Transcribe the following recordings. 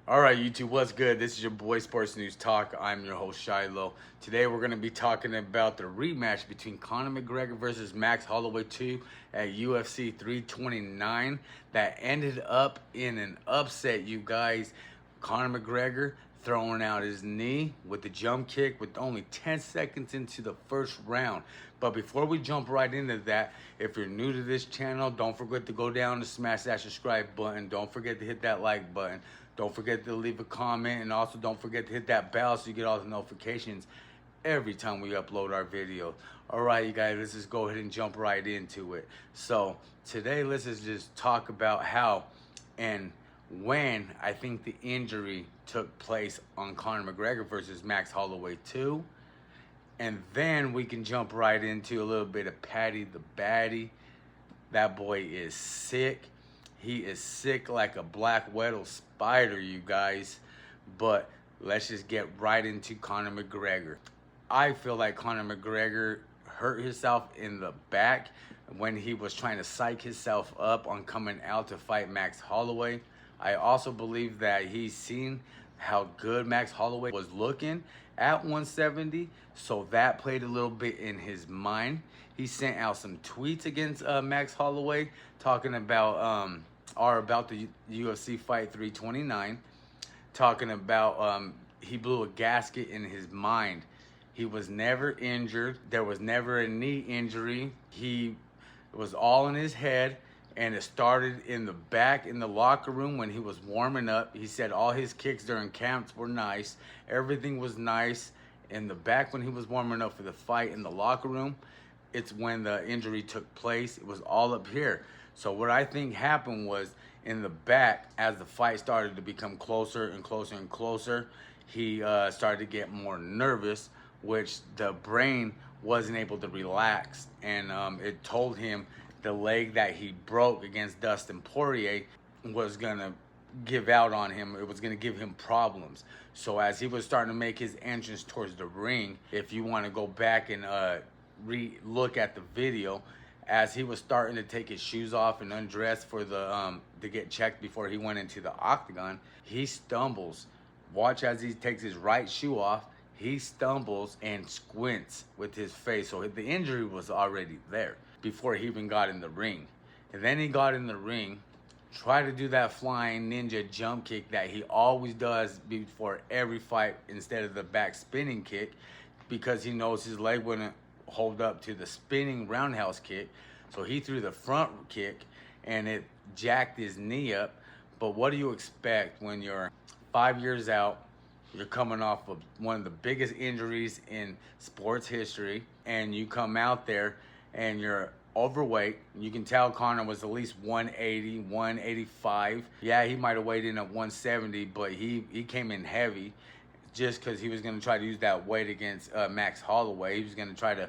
All right, YouTube, what's good? This is your boy Sports News Talk. I'm your host Shiloh. Today we're going to be talking about the rematch between Conor McGregor versus Max Holloway 2 at UFC 329 that ended up in an upset, you guys. Conor McGregor throwing out his knee with the jump kick with only 10 seconds into the first round. But before we jump right into that, if you're new to this channel, don't forget to go down and smash that subscribe button. Don't forget to hit that like button. Don't forget to leave a comment, and also don't forget to hit that bell so you get all the notifications every time we upload our video. All right, you guys, let's just go ahead and jump right into it. So today, let's just talk about how and when I think the injury took place on Conor McGregor versus Max Holloway 2. And then we can jump right into a little bit of Paddy the Baddy. That boy is sick. He is sick like a black widow spider, you guys. But let's just get right into Conor McGregor. I feel like Conor McGregor hurt himself in the back when he was trying to psych himself up on coming out to fight Max Holloway. I also believe that he's seen how good Max Holloway was looking at 170, so that played a little bit in his mind. He sent out some tweets against Max Holloway talking about about the UFC fight 329, talking about he blew a gasket in his mind. He was never injured. There was never a knee injury. It was all in his head, and it started in the back in the locker room when he was warming up. He said all his kicks during camps were nice. Everything was nice. In the back when he was warming up for the fight in the locker room, it's when the injury took place. It was all up here. So what I think happened was in the back, as the fight started to become closer and closer and closer, he started to get more nervous, which the brain wasn't able to relax. And it told him the leg that he broke against Dustin Poirier was going to give out on him. It was going to give him problems. So as he was starting to make his entrance towards the ring, if you want to go back and re-look at the video, as he was starting to take his shoes off and undress for the to get checked before he went into the octagon, he stumbles. Watch as he takes his right shoe off. He stumbles and squints with his face. So the injury was already there before he even got in the ring. And then he got in the ring, tried to do that flying ninja jump kick that he always does before every fight instead of the back spinning kick, because he knows his leg wouldn't hold up to the spinning roundhouse kick. So he threw the front kick and it jacked his knee up. But what do you expect when you're 5 years out, you're coming off of one of the biggest injuries in sports history, and you come out there and you're overweight? You can tell Conor was at least 180, 185. Yeah, he might have weighed in at 170, but he came in heavy just because he was going to try to use that weight against Max Holloway. He was going to try to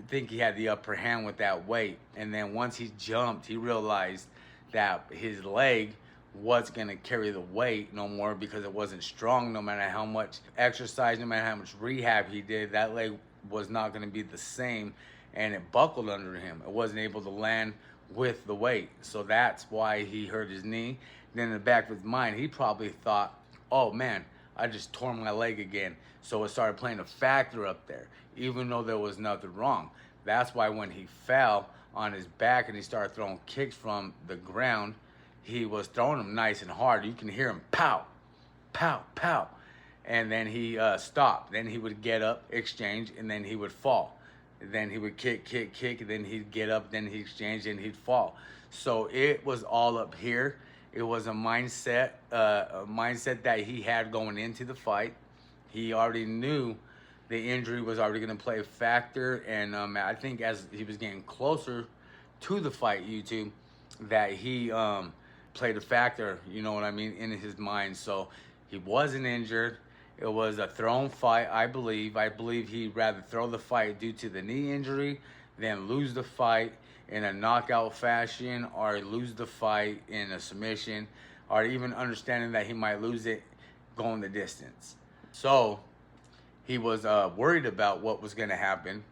think he had the upper hand with that weight. And then once he jumped, he realized that his leg wasn't going to carry the weight no more because it wasn't strong. No matter how much exercise, no matter how much rehab he did, that leg was not going to be the same, and it buckled under him. It wasn't able to land with the weight. So that's why he hurt his knee. Then in the back of his mind, he probably thought, oh man, I just tore my leg again. So it started playing a factor up there, even though there was nothing wrong. That's why when he fell on his back and he started throwing kicks from the ground, he was throwing them nice and hard. You can hear him pow, pow, pow. And then he stopped. Then he would get up, exchange, and then he would fall. Then he would kick, kick, kick, and then he'd get up, then he'd exchange, and he'd fall. So it was all up here. It was a mindset that he had going into the fight. He already knew the injury was already going to play a factor, and I think as he was getting closer to the fight, YouTube, that he played a factor, you know what I mean, in his mind. So he wasn't injured. It was a thrown fight, I believe. I believe he'd rather throw the fight due to the knee injury than lose the fight in a knockout fashion, or lose the fight in a submission, or even understanding that he might lose it going the distance. So he was worried about what was going to happen.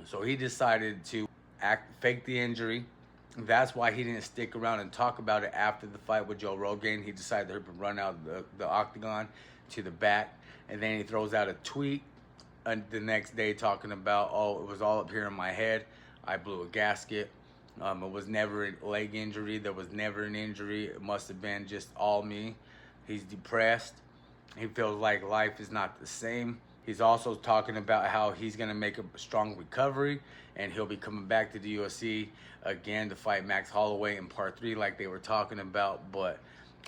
So he decided to fake the injury, That's why he didn't stick around and talk about it after the fight with Joe Rogan. He decided to run out the octagon to the back, and then he throws out a tweet the next day talking about, oh, it was all up here in my head. I blew a gasket. It was never a leg injury. There was never an injury. It must have been just all me. He's depressed. He feels like life is not the same. He's also talking about how he's going to make a strong recovery and he'll be coming back to the UFC again to fight Max Holloway in part 3 like they were talking about. But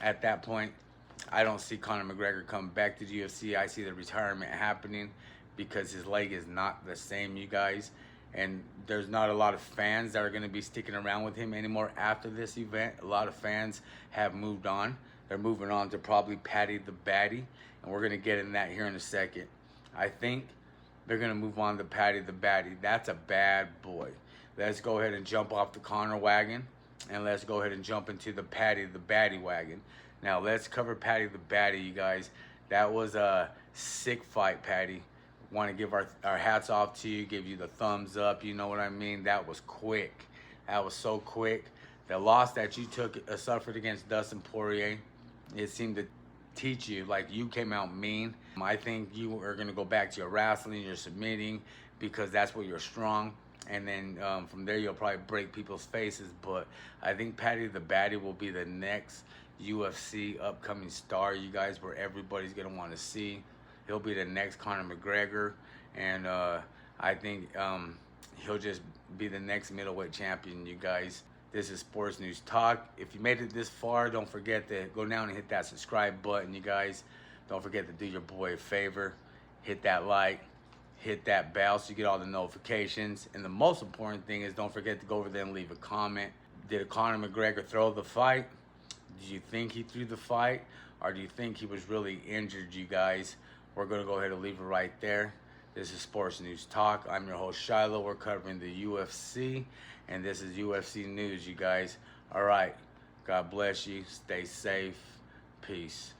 at that point, I don't see Conor McGregor coming back to the UFC. I see the retirement happening because his leg is not the same, you guys. And there's not a lot of fans that are going to be sticking around with him anymore after this event. A lot of fans have moved on. They're moving on to probably Paddy the Baddy, and we're going to get in that here in a second. I think they're going to move on to Paddy the Baddy. That's a bad boy. Let's go ahead and jump off the Conor wagon, and let's go ahead and jump into the Paddy the Baddy wagon. Now, let's cover Paddy the Baddy, you guys. That was a sick fight, Paddy. Want to give our hats off to you, give you the thumbs up, you know what I mean? That was quick. That was so quick. The loss that you suffered against Dustin Poirier, it seemed to teach you, like, you came out mean. I think you are going to go back to your wrestling, your submitting, because that's where you're strong. And then from there, you'll probably break people's faces. But I think Paddy the Baddy will be the next UFC upcoming star, you guys, where everybody's going to want to see. He'll be the next Conor McGregor. And I think he'll just be the next middleweight champion, you guys. This is Sports News Talk. If you made it this far, don't forget to go down and hit that subscribe button, you guys. Don't forget to do your boy a favor. Hit that like, hit that bell so you get all the notifications. And the most important thing is don't forget to go over there and leave a comment. Did Conor McGregor throw the fight? Do you think he threw the fight? Or do you think he was really injured, you guys? We're going to go ahead and leave it right there. This is Sports News Talk. I'm your host, Shiloh. We're covering the UFC, and this is UFC News, you guys. All right. God bless you. Stay safe. Peace.